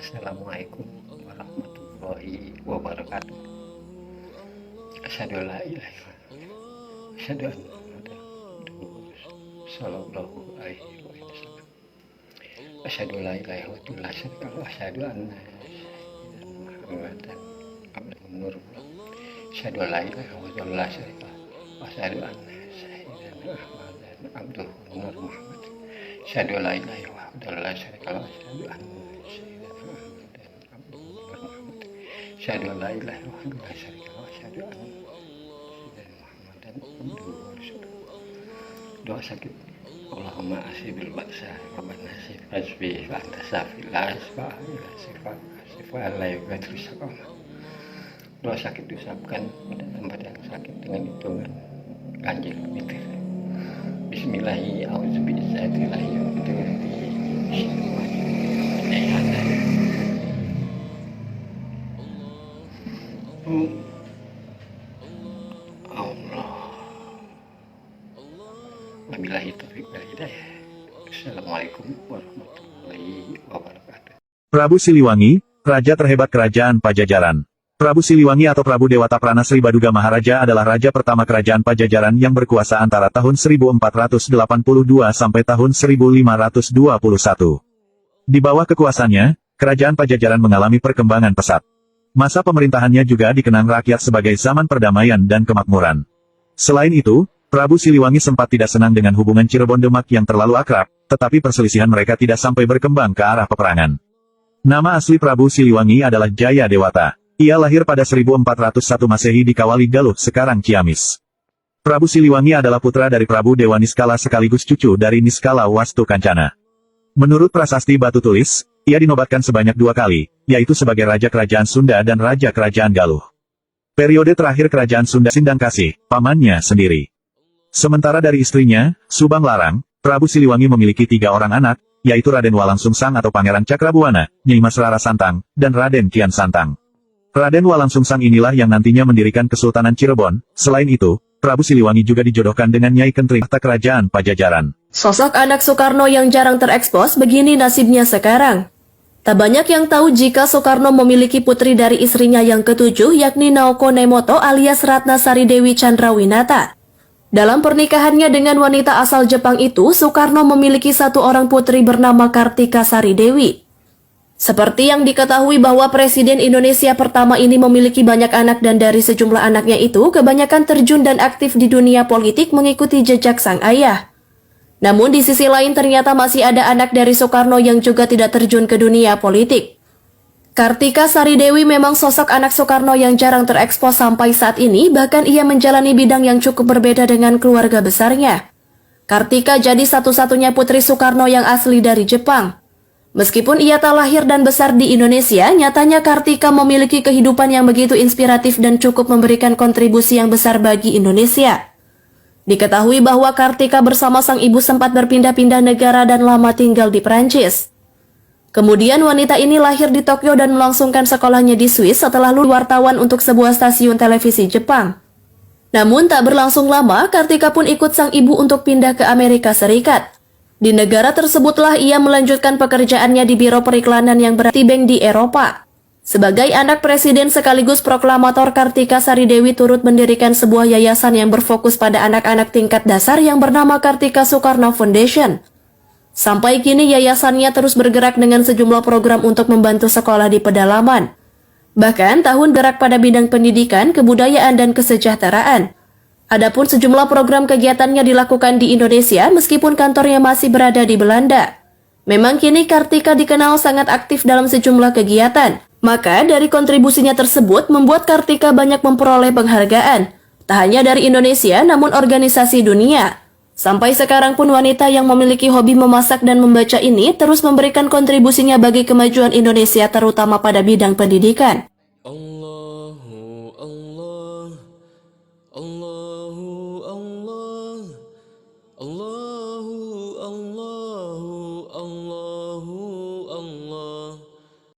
Assalamualaikum warahmatullahi wabarakatuh. Asyhadu an la ilaha illallah. Asyhadu anna Muhammadan sallallahu alaihi wasallam. Asyhadu la ilaha illallah. Asyhadu anna Muhammadan abduhu nurullah. Asyhadu la ilaha illallah. Asyhadu anna Muhammadan abduhu nurullah. Asyhadu la ilaha illallah. Asyhadu anna Asyhadu an la ilaha illallah. Asyhadu anna Muhammadan abduhu wa rasuluh. Doa sakit. Allahumma asibil ba'sa rabbana hasbi wa anta safil asfa ila sifa la yughadiru saqama. Doa sakit diucapkan pada tempat yang sakit dengan hitungan ganjil witir. Bismillahi a'udzubillahi Allah. Wabillahi taufiq wal hidayah. Assalamualaikum warahmatullahi wabarakatuh. Prabu Siliwangi, raja terhebat kerajaan Pajajaran. Prabu Siliwangi atau Prabu Dewata Pranasri Baduga Maharaja adalah raja pertama kerajaan Pajajaran yang berkuasa antara tahun 1482 sampai tahun 1521. Di bawah kekuasaannya, kerajaan Pajajaran mengalami perkembangan pesat. Masa pemerintahannya juga dikenang rakyat sebagai zaman perdamaian dan kemakmuran. Selain itu, Prabu Siliwangi sempat tidak senang dengan hubungan Cirebon Demak yang terlalu akrab, tetapi perselisihan mereka tidak sampai berkembang ke arah peperangan. Nama asli Prabu Siliwangi adalah Jaya Dewata. Ia lahir pada 1401 Masehi di Kawali Galuh, sekarang Ciamis. Prabu Siliwangi adalah putra dari Prabu Dewa Niskala sekaligus cucu dari Niskala Wastu Kancana. Menurut prasasti batu tulis, ia dinobatkan sebanyak 2 kali, yaitu sebagai Raja Kerajaan Sunda dan Raja Kerajaan Galuh. Periode terakhir Kerajaan Sunda Sindang Kasih, pamannya sendiri. Sementara dari istrinya, Subang Larang, Prabu Siliwangi memiliki 3 orang anak, yaitu Raden Walangsungsang atau Pangeran Cakrabuana, Nyai Mas Rara Santang, dan Raden Kian Santang. Raden Walangsungsang inilah yang nantinya mendirikan Kesultanan Cirebon. Selain itu, Prabu Siliwangi juga dijodohkan dengan Nyai Kentri tahta kerajaan Pajajaran. Sosok anak Soekarno yang jarang terekspos, begini nasibnya sekarang. Tak banyak yang tahu jika Soekarno memiliki putri dari istrinya yang ketujuh, yakni Naoko Nemoto alias Ratna Sari Dewi Chandrawinata. Dalam pernikahannya dengan wanita asal Jepang itu, Soekarno memiliki 1 orang putri bernama Kartika Sari Dewi. Seperti yang diketahui bahwa Presiden Indonesia pertama ini memiliki banyak anak dan dari sejumlah anaknya itu, kebanyakan terjun dan aktif di dunia politik mengikuti jejak sang ayah. Namun di sisi lain ternyata masih ada anak dari Soekarno yang juga tidak terjun ke dunia politik. Kartika Sari Dewi memang sosok anak Soekarno yang jarang terekspos sampai saat ini, bahkan ia menjalani bidang yang cukup berbeda dengan keluarga besarnya. Kartika jadi satu-satunya putri Soekarno yang asli dari Jepang. Meskipun ia tak lahir dan besar di Indonesia, nyatanya Kartika memiliki kehidupan yang begitu inspiratif dan cukup memberikan kontribusi yang besar bagi Indonesia. Diketahui bahwa Kartika bersama sang ibu sempat berpindah-pindah negara dan lama tinggal di Perancis. Kemudian wanita ini lahir di Tokyo dan melangsungkan sekolahnya di Swiss setelah lulus wartawan untuk sebuah stasiun televisi Jepang. Namun tak berlangsung lama, Kartika pun ikut sang ibu untuk pindah ke Amerika Serikat. Di negara tersebutlah ia melanjutkan pekerjaannya di Biro Periklanan yang bertimbang di Eropa. Sebagai anak presiden sekaligus proklamator, Kartika Sari Dewi turut mendirikan sebuah yayasan yang berfokus pada anak-anak tingkat dasar yang bernama Kartika Soekarno Foundation. Sampai kini yayasannya terus bergerak dengan sejumlah program untuk membantu sekolah di pedalaman. Bahkan tahun gerak pada bidang pendidikan, kebudayaan, dan kesejahteraan. Adapun sejumlah program kegiatannya dilakukan di Indonesia meskipun kantornya masih berada di Belanda. Memang kini Kartika dikenal sangat aktif dalam sejumlah kegiatan. Maka dari kontribusinya tersebut membuat Kartika banyak memperoleh penghargaan. Tak hanya dari Indonesia namun organisasi dunia. Sampai sekarang pun wanita yang memiliki hobi memasak dan membaca ini terus memberikan kontribusinya bagi kemajuan Indonesia terutama pada bidang pendidikan.